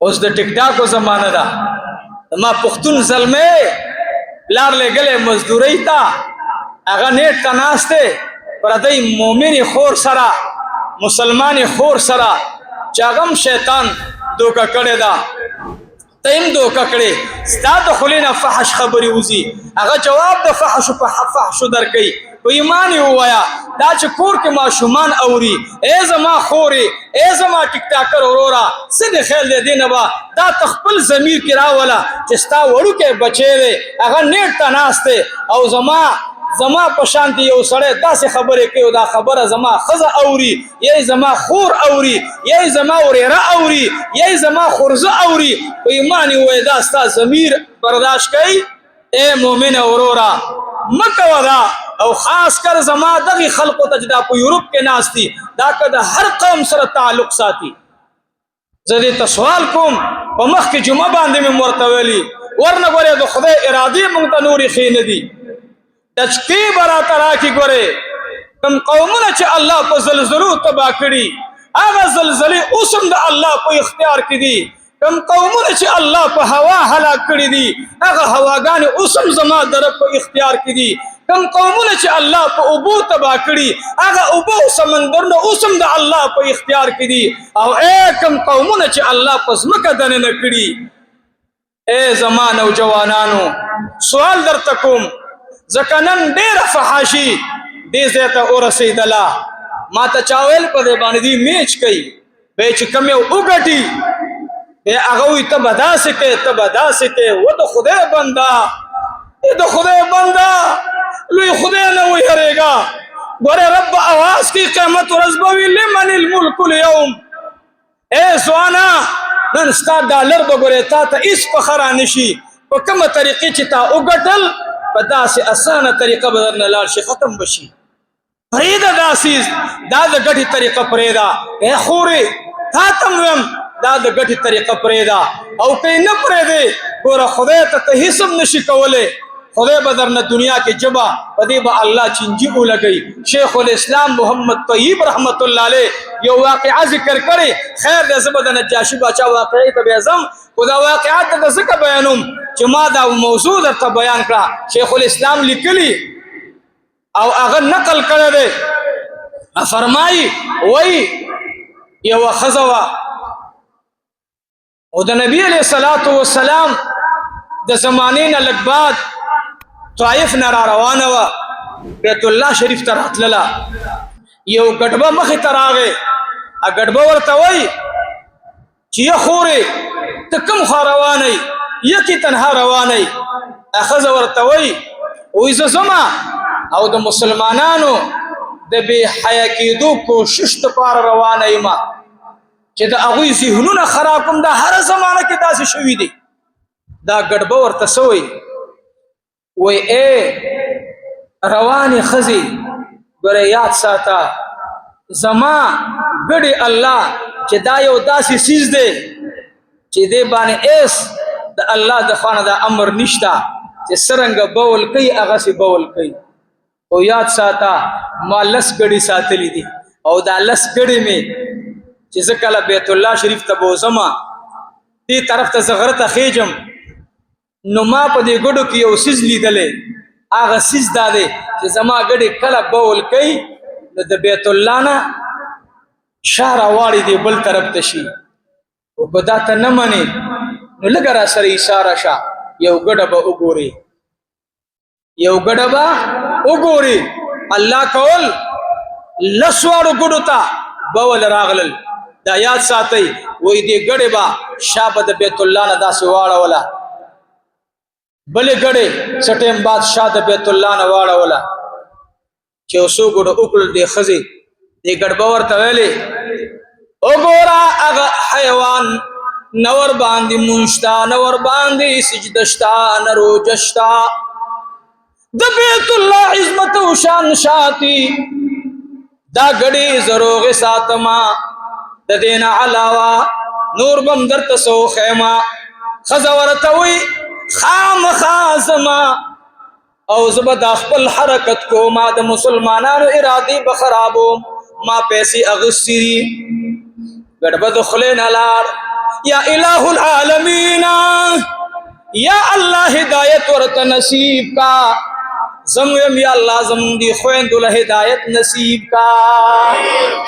اوس د ټیک ټاکو زمانه ده. ما پښتون زلمه لار لګلې مزدوري ته هغه نیټ ته ناشته پردی مؤمن خور سره مسلمان خور سره چاغم شیطان دوکا کړی دا تیم دوکا کړی ستاد خلینا فحش خبري وزي هغه جواب د فحش په فحش درکې و ایمان وایا دا چې کور کې ماشومان اوري ای زما خوري ای زما ټیک ټاکر اورورا سده خیال دې دینه با دا تخپل ضمیر کې راولا چې ستا وړو کې بچي وي هغه نیټ ته ناشته او زما په شانتي یو سړی داسې خبرې کوي دا خبره زما خزه اوري یی زما خور اوري یی زما وريره اوري یی زما خورزه اوري و ایمان وای دا ستا ضمیر برداشت کوي اے مؤمن اورورا مکه ودا او خاص کر زما دغه خلقو تجدا په یورپ کې ناشتي دا کده هر قوم سره تعلق ساتي. زه دې سوال کوم په مخ کې جمعه باندې مې مرتولی ورنه غره د خدای ارادي مونږ ته نوري خین دي تچکی برا ترا کی ګوره کم قومونه چې الله په زلزلو تبا کړي هغه زلزلې اوسم د الله په اختیار کې دي. کم قومونه چې الله په هوا هلاک کړي دي هغه هواګان اوسم زما در په اختیار کې دي. کم قومونه چې الله په اوبو تبا کړي هغه اوبو سمندرونه اوسم د الله په اختیار کې دي. او کم قومونه چې الله په ځمکه دننه کړي اے زما نوجوانانو سوال درته کوم زکنن ډیر فحاشي دې زته ورسېدلا ما ته چاویل په دې باندې دی میچ کوي به چې کوم یو وګټي به هغه وي ته بداسه کې و د خدای بندا لوی خدای نه ویریږي ګوره رب आवाज کی قیامت ورځ به لمن الملك اليوم اے سوانا نن ستا ډالر وګوره تا ته اس فخر نشي په کومه طریقې چې تا وګټل په داسې اسانه طریقه بدرنه لاړ شي ختم بشي پرېدا داسې دا د ګټي طریقه پرېدا اے خوري تا تم دا د ګټي طریقه پرېدا او کین نه پرېدې ګوره خدای ته هیڅ نشي کوله خدای بدرنه دنیا کې جبا پدې به الله چنجي ولګي. شیخ الاسلام محمد طیب رحمت الله علیه یو واقعا ذکر کړي خیر د زبد نجاشی بچا واقعي ته اعظم خدا واقعات د ذکر بیانوم چې ما دا موضوع درته بیان کړه شیخ الاسلام لیکلی او هغه نقل کړی دی فرمایي وای یو خزوا او د نبی علیہ الصلوۃ والسلام د زمانې نه لږ بعد طائف نه روانه و بیت الله شریف ته راتلله یو ګډبه مخې ته راغی ګډبه ورته وای چې یا خورې ته کوم خوا روانه یکی تنها روانه اخذ ورته وای وې زه زما او د مسلمانانو د بے حیا کېدو کوشش ته پار روانه یم چې د هغوی ذهنونه خراب کوم دا هر زمانه کې داسې شوي دي. دا ګډبه ورته سوی وای اے رواني خزي ګره یاد ساته زما ګډي الله چې دا یو داسې سیز دی چې دې باندې ایس د الله د خانه دا امر نشتا چې سرنګ بول کوي هغه سي بول کوي او یاد ساته ما لس ګډي ساتلی دي او دا لس ګډي می چې ځکه بیت الله شریف ته بوزما دې طرف ته زغرته خېجم نو ما په دې ګډو کې یو سیز لیدلې هغه سیز دادې چې زما ګډي کله بول کوي نو د بیت الله نه شهر واړي دی بل طرف ته شي او بدا ته نه مني نو لګ را سره اشاره شه یو ګډه به وګوري الله کول لسوارو ګډو ته بول راغلل دا یاد ساتي وې دې ګډه با شابه د بیت الله نه داسې واړه ولا بلې ګډه سټیم بادشاہ د بیت الله نه واړه ولا چې اوسو ګډه وکړل دې خزي دې ګډبه ورته ویلې وګورا هغه حیوان نور باندې مونشتا نور باندې سجدشتا نروجشتا د بیت الله عظمت او شان شاتی دا ګډي زروغ ساتما د دین علاوه نور بم درته سو خیمه خزورتوي خام خازما او زبد خپل حرکت کو ما د مسلمانانو ارادي بخرابو ما پیسې اغسری ګډبد خلین لار یا الہ العالمین یا اللہ ہدایت ورت نصیب کا زمیم یا اللہ زمون دی خویندو لہدایت نصیب کا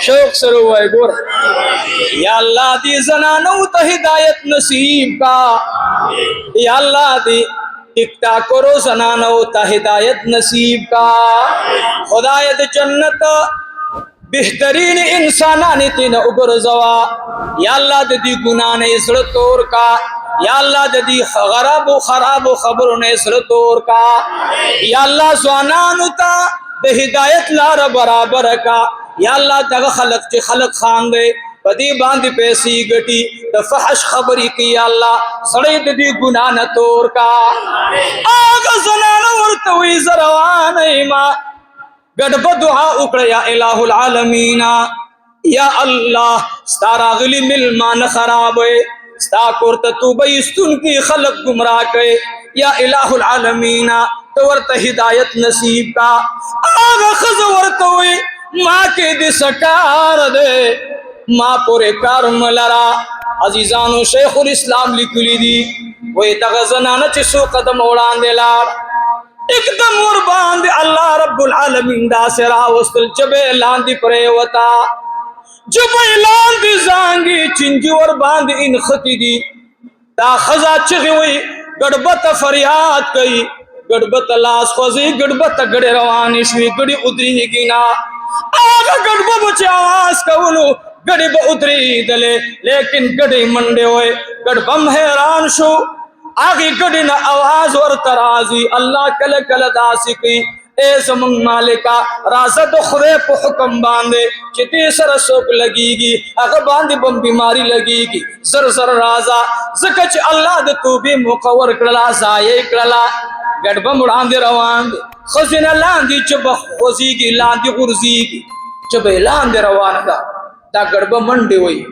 شوق سرو ہے گور یا اللہ دی زنانو تا ہدایت نصیب کا یا اللہ دی ٹک ٹاکرو زنانو تا ہدایت نصیب کا خدایت جنت بہترین انسانانی تین اگر زوا یا اللہ دی گناہ نے اسر طور کا یا اللہ دی غراب و خراب و خبروں نے اسر طور کا یا اللہ زوانانو تا دی ہدایت لار برابر کا یا اللہ دغ خلق چی خلق خان دے پدی باندی پیسی گٹی دفحش خبری کی یا اللہ سڑید دی گناہ نتور کا آگا زنانو ورطوی زروان ایما گڑب دعا اکڑ یا الہ العالمین یا اللہ ستارا غلی ملمان خراب ہے ستا کورت تو بیستن کی خلق گمراہ کے یا الہ العالمین تو ورت ہدایت نصیب کا آگا خز ورطوی ماں کے دی سکار دے ماں پورے کار ملرا عزیزانو شیخ الاسلام لکلی دی وی تغزنانا چسو قدم اوڑان دے لار ایک دم ور باندے اللہ رب العالمین دا سرا وستل جبے لاندی پرے وطا جبے لاندی زانگی چنجی ور باندے ان خطی دی دا خزا چغی وی گڑبت فریاد کئی گڑبت لاس خوزی گڑبت گڑے روانی شوی گڑی ادری گینا آگا گڑبا بچے آواز کولو گڑی با ادری دلے لیکن گڑی منڈے ہوئے گڑبم حیران شو آگی گڑی نا آواز ور ترازی اللہ کل کل داسی کی اے زمان مالکا رازد خدے پو حکم باندے چتی سر سوک لگی گی اگر باندے بم بیماری لگی گی زر زر رازا زکچ اللہ دے تو بھی مقور کرلا زائے کرلا گڑبا مڑان دے روان دے خزینہ لاندی چب خوزی گی لاندی غرزی گی چب اعلان دے روان دا گڑبا منڈی ہوئی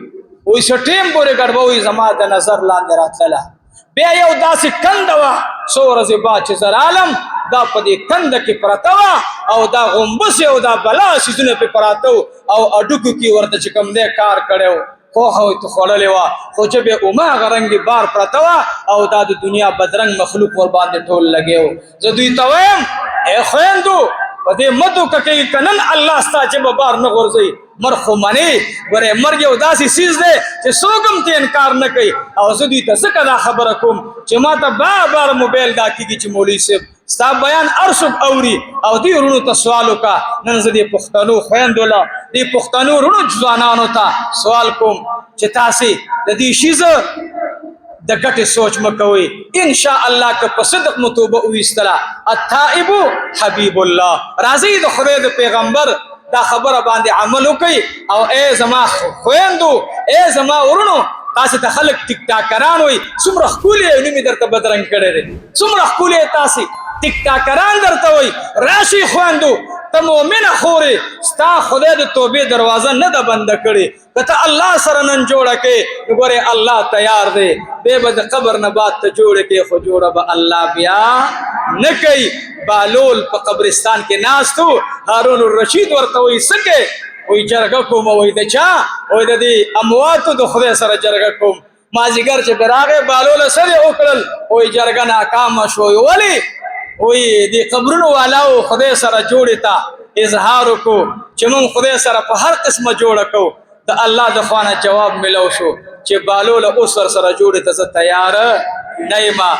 وی سٹیم پورے گڑبا ہوئی زمان دا نظر لاندے رات للا بیا یو دا سی کندوا سو رزی باچ زر عالم دا پدی کند کی پرتوا او دا غنبس او دا بلا سیزن پی پراتو او اڈکو کی ورد چکم دے کار کڑے ہو خوہوی تو خوڑلے وا خوچبے اوما غرنگی بار پرتوا او دا دنیا بدرنگ مخلوق ور باندے ٹھول لگے ہو زدوی تویم اے خویندو پدی مدو ککی کنن اللہ ستا جب بار نغرزی مرخو منی گورے مرگی او داسی سیز دے چھ سوگم تی انکار نکی او زدوی تا سکا دا خبرکم چھ ما تا بار موبیل دا کی گی چھ مولی سب ستا بیان ارسب اوری او دی رونو تا سوالو کا ننز دی پختانو خویندولا دی پختانو رونو جزوانانو تا سوال کم چھ تاسی دی شیز دا گٹ سوچ مکوئی انشاءاللہ کا پصدق متوبہ اویستلا التائبو حبیب اللہ راضی دا خدای پیغمبر دا خبر باندے عملو کئی او اے زما خویندو اے زما ورنو تاسی تا خلق ٹک ٹاکران ہوئی سمرخ کولی ہے انہی در تا بدرنگ کرے رہے سمرخ کولی ہے تاسی ٹک ٹاکران در تا ہوئی راشی خویندو تا مومن خوری ستا خدای دا توبی دروازہ ندا بند کری تا اللہ سرنن جوڑا کے گورے اللہ تیار دے بے بد قبر نبات تا جوڑے کے خو جوڑا با اللہ بیا نکی بالول پا قبرستان کے ناس تو ہارون الرشید ورطوئی سکے وی جرگا کم وی دا چا وی دا دی امواتو دا خدای سر جرگا کم مازیگر چه براغے بالول سر اکرل وی جرگا ناکام شوی ولی وی دی قبرون والاو خدای سر جوڑی تا اظہارو کو چمون خدای سر پا ہر قسم جوڑا کو دا اللہ دخوانا جواب ملو شو چه بالول اسر سر جوڑی تا زد تیار نیما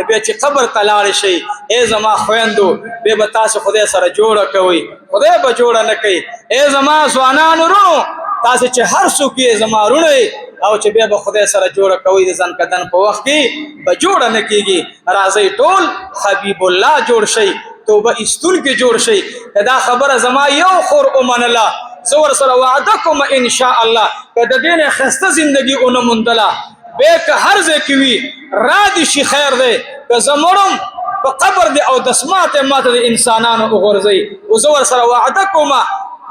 بے چی قبر تلار شئی اے زما خویندو بے بتاس خدای سر جوڑا کوئی خدای با جوڑا نکی اے زما زوانان رو تاس چی ہر سو کی زما رونی او چی بے با خدای سر جوڑا کوئی زن کدن پا وقت کی با جوڑا نکی گی رازی طول حبیب اللہ جوڑ شئی تو با استون کی جوڑ شئی دا خبر زما یو خور امن اللہ زور سر وعدکم انشاءاللہ کہ دین خست زندگی انو مندلا بے کہ ہر زے کیوی را دیشی خیر دے کہ زمرم پا قبر دے او دسمات مات دے انسانانو اغرزی وزور سر وعدکم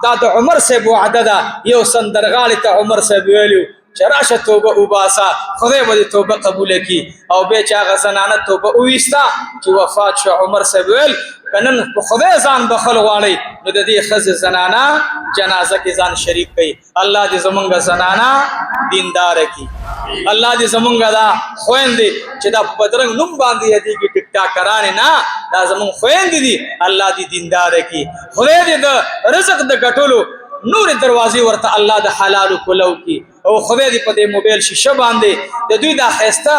دا عمر سے وعدہ دا یو سندرغالی تا عمر سے بیولیو چراش توبہ اوباسا خدای با دی توبہ قبول کی او بے چاگا زنانت توبہ اویستا چی وفات شو عمر سے بیول کنن په خدای ځان بخل غواړئ نو د دې ښځې زنانه جنازه کې ځان شریک کړئ. الله دې زمونږ زنانه دینداره کړي. الله دې زمونږ دا خویندې چې دا په بدرنګ نوم باندې یادېږي ټیک ټاکرانې نه، دا زمونږ خویندې دي، الله دې دینداره کړي. خدای دې د رزق د ګټلو نور دروازې ورته الله د حلالو کولو کړي. او خدای دې په دې موبایل شیشه باندې د دوی دا ښایسته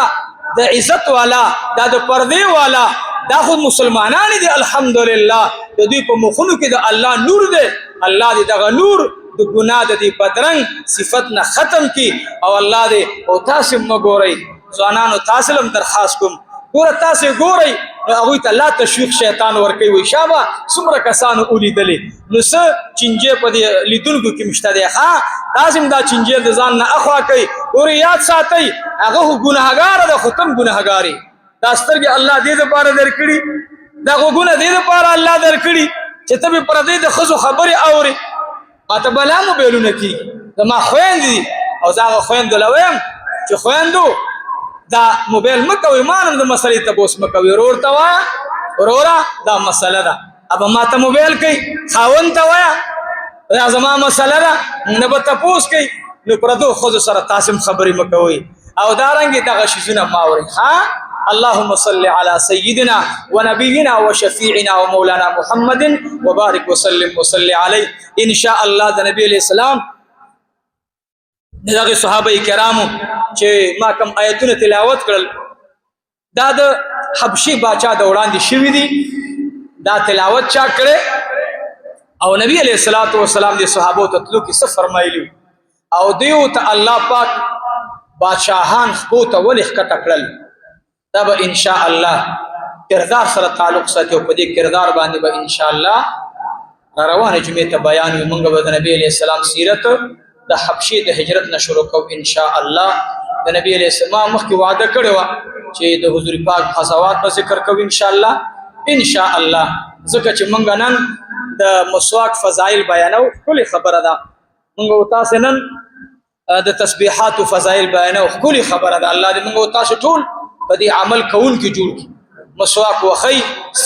د عزت والا دا د پردې والا دا خود مسلمانان دي الحمدلله، د دوی په مخونو کې د الله نور دی. الله دې دغه نور د ګناه د دې بدرنګ صفت نه ختم کړي. او الله دې او تاسو مه ګورئ ځوانانو، تاسو هم درخواست کوم ګوره تاسو ګورئ نو هغوی ته الله تشویق شیطان ورکوي. وایي شابه څومره کسانو ولیدلې نو څه چینجې په دې لیدونکو کې مشته دی. ښه تاسو هم دا چینجې د ځان نه اخوا کوئ. ګورئ یاد ساتئ هغه خو ګناهګاره ده خو ته هم ګناهګار یې. دا سترګې الله دې دپاره درکړي، دا غوږونه دې دپاره الله درکړي چې ته به پردۍ د ښځو خبرې اورې. ماته بلا موبایلونه کېږي زما خویندې دي او زه هغه خویندو له وایم چې خویندو دا موبایل مه کوئ، ما هم د مسلې تپوس مه کوئ. ورور ته وایه وروره دا مسله ده، ابه ما ته موبایل کوي خاوند ته وایه دا زما مسله ده، نه به تپوس کوي. نو پردو ښځو سره تاسې هم خبرې مه کوئ او دارنګې دغه شیزونه مه اورئ. ښه اللهم صل على سيدنا ونبينا وشفيعنا ومولانا محمد وبارك وسلم وصل عليه. ان شاء الله د نبی علیہ السلام دغه صحابه کرامو چې ما کوم آیتونه تلاوت کړل دا د حبشي باچا د وړاندې شوي دي، دا تلاوت چا کړی او نبی علیہ الصلوۃ والسلام د صحابو ته تلو کې څه فرمایلی او دیو ته الله پاک بادشاهان خپو ته ولې ښکته کړل. دا به ان شاء الله کردار سره تعلق ساتي او په دې کردار باندې به ان شاء الله روانه جمعې ته بیان وي. موږ به د نبی علیہ السلام سیرت د حبشي د هجرت نه شروع کوو ان شاء الله. د نبی علیہ السلام مخکې وعده کړې وه چې د حضور پاک غزوات به ذکر کوو ان شاء الله ځکه چې موږ نن د مسواک فضایل بیانو. ښکلې خبره ده موږ تاسو نن د تسبیحاتو فضایل بیانو. ښکلې خبره ده الله دې موږ تاسو ټول په دې عمل کوونکي جوړ کړي. مسواک وخی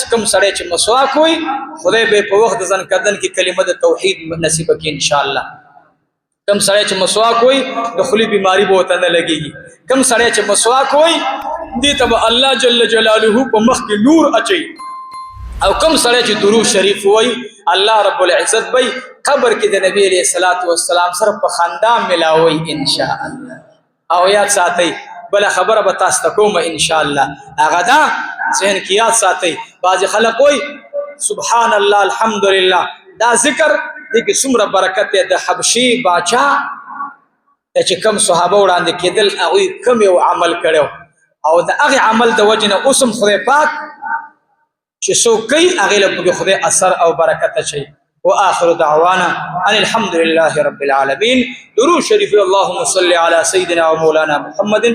کوم سړی چې مسواک وي خدای به په وخت د ځان کدن کې کلمه د توحید نصیب کړي ان شاء الله. کم سړی چې مسواک وي د خولې بیماری به ورته نه لګېږي. کم سړی چې مسواک وي دې ته به الله جل جلاله په مخ کې نور اچوي. او کم سړی چې درود شریف وي الله رب العزت به قبر کې د نبی علیہ الصلوۃ والسلام سره په خندا ملاوي ان شاء الله. او یاد ساتئ بل خبره به تاسو ته کوم ان شاء الله هغه دا ذهن کې یاد ساتئ. بعض خلک وایي سبحان الله الحمدلله دا ذکر دې کې څومره برکت دی. د حبشي باچا چې کم صحابه وړاندې کېدل هغوی کم یو عمل کړی او د هغې عمل د وجې نه اوس هم خدای پاک چې څوک کوي هغې له پکې خدای اثر او برکت اچوي. واخر دعوانا ان الحمد لله رب العالمين. درود شریف اللهم صل على سيدنا ومولانا محمد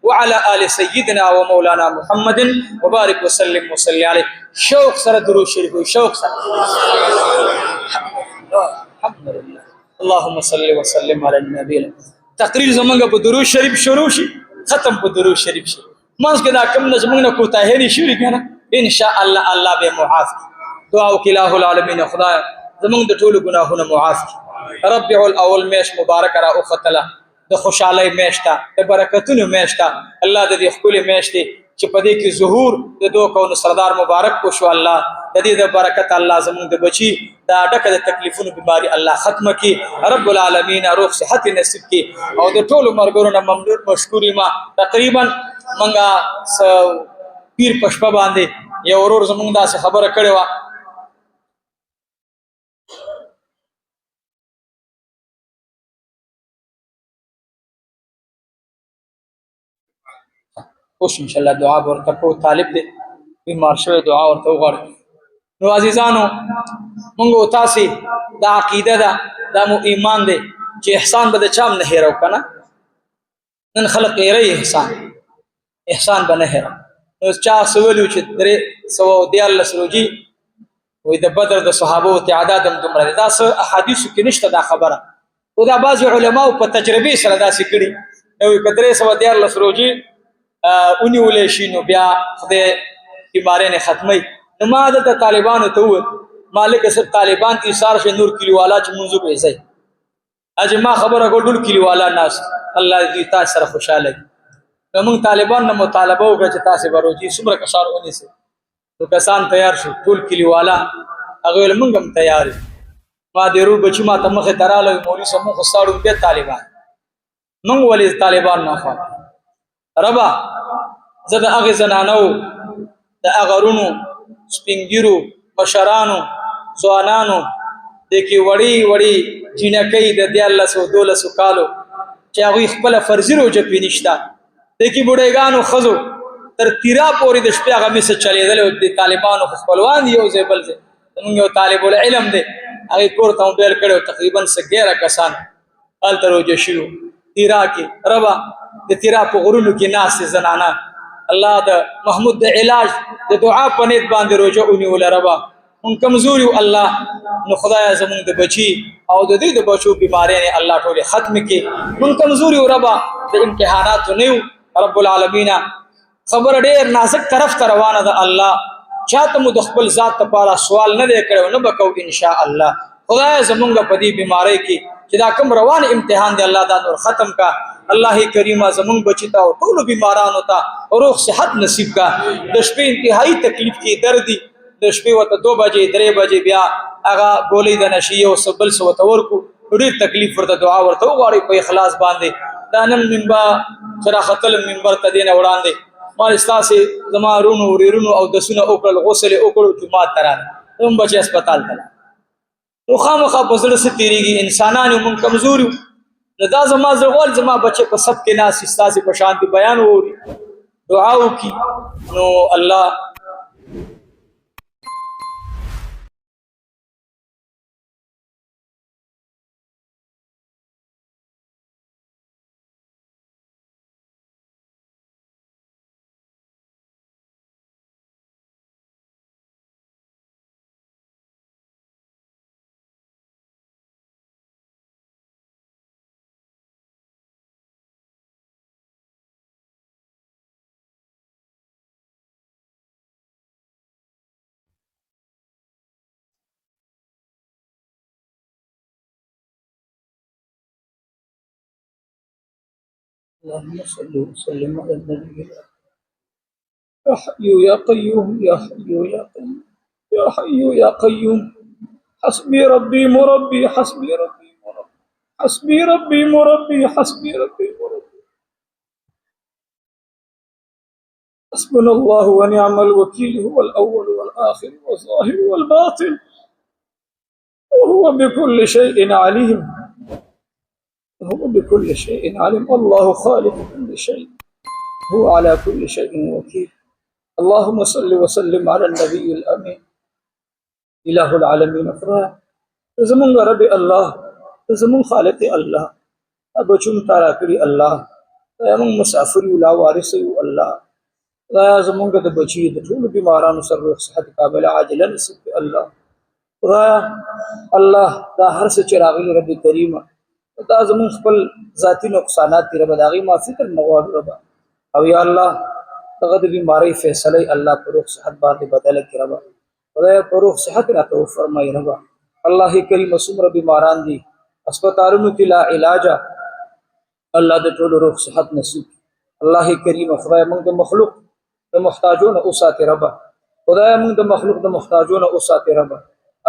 وعلى آل سيدنا ومولانا محمد وبارك وسلم وصل عليه. شوق سره درود شریف شوق سره الحمد لله اللهم صل وسلم على النبي. تقریر زمونږ په درود شریف شروع شي ختم په درود شریف شي. منځ کې دا کم نه زمونږ نه کوتاهي نه شي کنه ان شاء الله الله به معاف. دعا وکړه الہ العالمین خدای زمونږ د ټولو ګناهونه معاف کړي. ربيع الاول میاشت مبارک را اوختله د خوشحالۍ میاشت ده د برکتونو میاشت ده. الله د دې ښکلې میاشتې چې په دې کې ظهور د دوه کونو سردار مبارک وشو الله د دې د برکت الله زمونږ د بچي دا ډکه د تکلیفونو بیماری الله ختمه کړي. رب العالمین روغ صحت نصیب کړي او د ټولو مرګونو نه ممنون مشکور ما. تقریبا منګه پیر پشپه باندې یو ورور زمونږ داسې خبره کړې وه اوس ان شاء الله دعا ورته کو طالب دې بیمار شوی دعا ورته وغواړي. نو عزیزانو موږ تاسو دا عقیده ده دا مو ایمان دی چې احسان به د چا هم نه هېرو که نه. نن خلق هېروي احسان به نه هېرو. نو چا څه ویلي چې 314 روجي وایي د بدر د صحابو تعداد هم دومره دی. دا څه احادیثو کې نشته دا خبره او دا بعضې علماو په تجربې سره داسې کړي. نو که 314 روجي ونیولی شي نو بیا خدای بیمارۍ نه ختموي. نو ما دلته طالبانو ته وویل ما لکه صرف طالبان ایثار شي نور کلیوالا چې مونځ وکړي ځئ اجه ما خبره کو ټول کلیوالا ناس الله دې تاسو سره خوشاله وي موږ طالبان نه مطالبه وکړه چې تاسو وروجي څومره کسان ونیسي نو کسان تیار شو ټول کلیوالا هغه ول موږ هم تیار ما دې رو بچی ما ته مخه تراله مولوی سمو خساړو به طالبان موږ ولې طالبان نه خو ربا زه د هغه زنانو د اغرونو سپینګیرو بشرانو ځوانانو د کی وړي وړي جنکې د 1200 کالو چې هغه خپل فرضي روزه پینشتا د کی بډایګانو خزو تر تیرا پورې د شپې هغه مس چلیدل او د طالبانو خپلوان یو ځبل دي موږ یو طالب العلم دی هغه کور ته بیل کړو تقریبا 11 کسان ال تر روزه شروع تیرا کې ربا د تیرا په غرونو کې ناس زنانا الله د محمود د علاج د دعا په نیت باندې روزه اونې ول ربا ان کمزوري الله نو خدای زمون د بچي او د دې د بچو بیماری نه الله ټول ختم کړي من کمزوري ربا د امتحانات نه رب العالمین خبر ډېر نازک طرف ته روانه ده الله چاته مو د خپل ذات لپاره سوال نه دی کړو نه بکو ان شاء الله خدای زمونږ په دې بیماری کې چې دا کوم روان امتحان دی الله دا نور ختم کا الله کریم زمون بچی ته او ټول بیمارانو ته روح صحت نصیب کا د شپې انتهایی تکلیف کې درد دی د شپې وته 2 بجې 3 بجې بیا هغه ګولې د نشي او سبل سو تورکو ډېر تکلیف ورته دعا ورته وغواړي په اخلاص باندې دا نن منبر سره خپل منبر ته دینه وړاندې ما استاسه زمارونو ورونو او دسونه وکړل غسل وکړو جمعه ترانه هم بچي هسپتال ته نو خامخا په زړه ستیریږي انسانانو مون کمزوري لدا زما زغول زما بچي په سب کې ناس استاسه په شانتي بیان ووري دعا وکي نو الله اللهم صل وسلم على النبي يا حي يا قيوم يا حي يا قيوم يا حي يا قيوم حسبي ربي مربي حسبي ربي مربي حسبي ربي مربي حسبي ربي مربي حسبنا الله ونعم الوكيل هو الأول والآخر والظاهر والباطن وهو بكل شيء عليم هو بكل شيء عليم الله خالق كل شيء هو على كل شيء وكيل اللهم صل وسلم على النبي الأمين إله العالمين أفراد زمون رب الله زمون خالق الله أبچون تارا کری الله زمون مسافر ولا وارث الله زمون د بچی د ټول بیمارانو سره صحت قابل عاجلا نصیب الله الله دا هر څه چراغي رب کریم دا زمون خپل ذاتی نقصانات دی رب داغي معافی تر نغواړو رب او یا الله دغه د بیماری فیصله الله پر روح صحت باندې بدل کړي رب خدای پر روح صحت راته فرمایي رب الله کریم سمره بیماران دي هسپتالونو کې لا علاج الله د ټول روح صحت نصیب الله کریم خدای موږ د مخلوق د محتاجون او ساتي رب خدای موږ د مخلوق د محتاجون او ساتي رب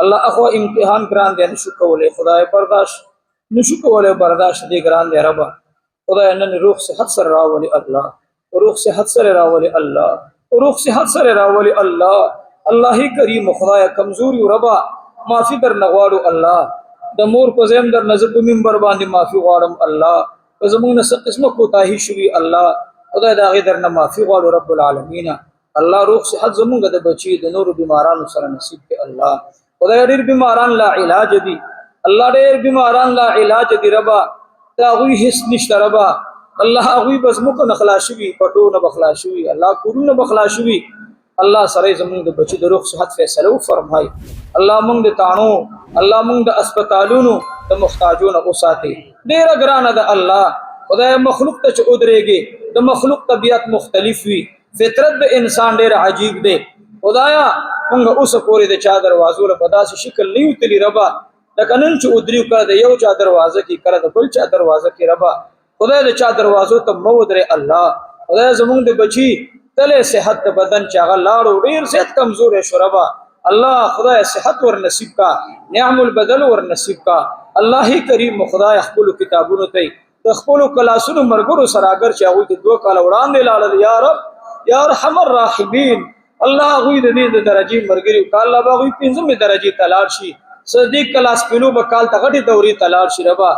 الله اخو امتحان ګران دي نشو کولای خدای برداشت نشو کولای برداشت دی ګران دی رب خدای نن روح صحت سره راولي الله روح صحت سره راولي الله روح صحت سره راولي الله الله کریم خدای کمزوري ربا معافي در نغواړو الله د مور په زم در نظر په منبر باندې معافي غواړم الله زمونږ څه قسمه کوتاهي شوي الله خدای دا غي در نه معافي غواړو رب العالمین الله روح صحت زمونږ د بچي د نور بیمارانو سره نصیب کړي الله خدای ډېر بیماران لا علاج دي الله ډېر بیماران لا علاج دی ربا دا غوي هیڅ نشته ربا الله غوي بس مکو نخلاشوي پټو نه بخلاشوي الله کورونه بخلاشوي الله سره زمونږ د بچي د روح صحت فیصله فرمای الله مونږ د تانو الله مونږ د اسپیټالونو د محتاجونو او ساتي ډېر ګرانه ده الله خدای مخلوق ته چودريږي د مخلوق طبيعت مختلف وي فطرت د انسان ډېر عجیب دی خدایا مونږ اوس پورې د چا دروازو له په داسې شکل نه یو تلي ربا لکه نن چې ودرېو کله د یو چا دروازه کې کله د بل چا دروازه کې ربا خدای د چا دروازو ته مه ودرې الله خدای زمونږ د بچي تله صحت د بدن چې هغه لاړو ډېر زیات کمزوری شو ربا الله خدای صحت ور نصیب کا نعم البدل ور نصیب کا الله کریم خدای خپل کتابونو ته د خپل کلاسونو مرګرو سره اگر چې هغه د 2 کال وړاندې لاړل یا رب یا ارحم الراحمین الله غوی د دې درجه مرګري کال الله غوی 15 درجه تلار شي صدیق کلاس پلو بکال تغټي دوري تلار شي ربا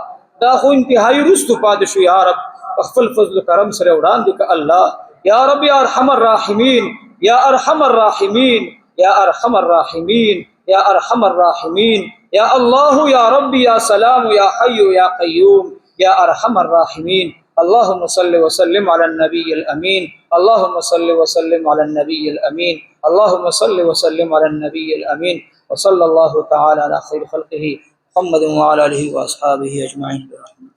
دا خو انتهایی رستو پاد شو یا رب خپل فضل کرم سره وړاندې ک الله یا رب یا ارحم الراحمین یا ارحم الراحمین یا ارحم الراحمین یا ارحم الراحمین یا الله یا رب یا سلام یا حی یا قیوم یا ارحم الراحمین اللهم صل وسلم على النبي الامين اللهم صل وسلم على النبي الامين اللهم صل وسلم على النبي الامين وصلى الله تعالى على خير خلقه محمد وعلى اله واصحابه اجمعين برحمته